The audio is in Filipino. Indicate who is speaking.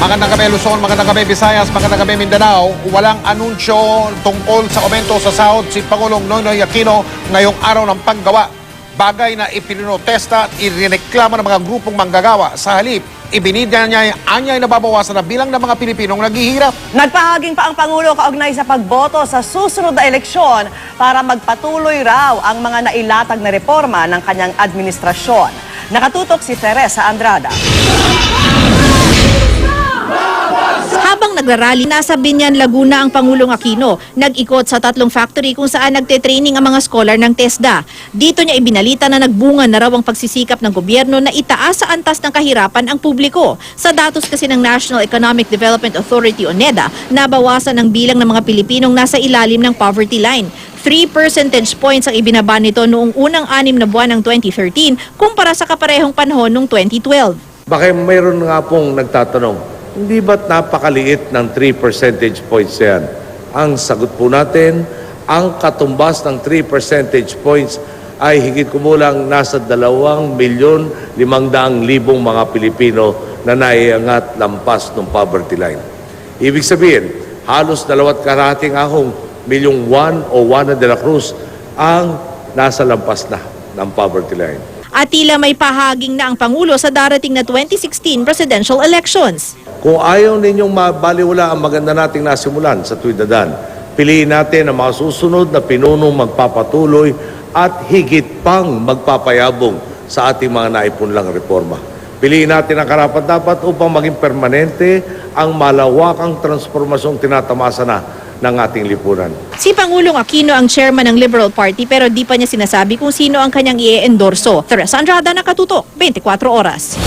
Speaker 1: Magandang gabi Luzon, magandang gabi Visayas, magandang gabi Mindanao. Walang anunsyo tungkol sa aumento sa sahod si Pangulong Noynoy Aquino ngayong araw ng panggawa. Bagay na ipinotesta at ireklamo ng mga grupong manggagawa. Sa halip, ibinidya niya anyay na babawasan na bilang ng mga Pilipinong naghihirap.
Speaker 2: Nagpahaging pa ang Pangulo kaugnay sa pagboto sa susunod na eleksyon para magpatuloy raw ang mga nailatag na reforma ng kanyang administrasyon. Nakatutok si Teresa Andrada.
Speaker 3: Habang nagrarally, nasa Binyan, Laguna ang Pangulong Aquino. Nag-ikot sa 3 factory kung saan nagte-training ang mga scholar ng TESDA. Dito niya ibinalita na nagbunga na raw ang pagsisikap ng gobyerno na itaas sa antas ng kahirapan ang publiko. Sa datos kasi ng National Economic Development Authority o NEDA, nabawasan ang bilang ng mga Pilipinong nasa ilalim ng poverty line. 3 percentage points ang ibinaba nito noong unang 6 na buwan ng 2013 kumpara sa kaparehong panahon noong 2012.
Speaker 4: Baka mayroon nga pong nagtatanong, hindi ba't napakaliit ng 3 percentage points yan? Ang sagot po natin, ang katumbas ng 3 percentage points ay higit kumulang nasa 2,500,000 mga Pilipino na naiangat lampas ng poverty line. Ibig sabihin, halos 2,2 milyong Juan o Juana de la Cruz ang nasa lampas na ng poverty line.
Speaker 3: At tila may pahaging na ang Pangulo sa darating na 2016 presidential elections.
Speaker 4: Kung ayaw ninyong mabaliwala ang maganda nating nasimulan sa tuwid na daan, piliin natin ang mga susunod na pinunong magpapatuloy at higit pang magpapayabong sa ating mga naipunlang reforma. Piliin natin ang karapat-dapat upang maging permanente ang malawakang transformasyong tinatamasa na ng ating lipunan.
Speaker 3: Si Pangulong Aquino ang chairman ng Liberal Party pero di pa niya sinasabi kung sino ang kanyang i-endorso. Teresa Andrada, Nakatutok, 24 Oras.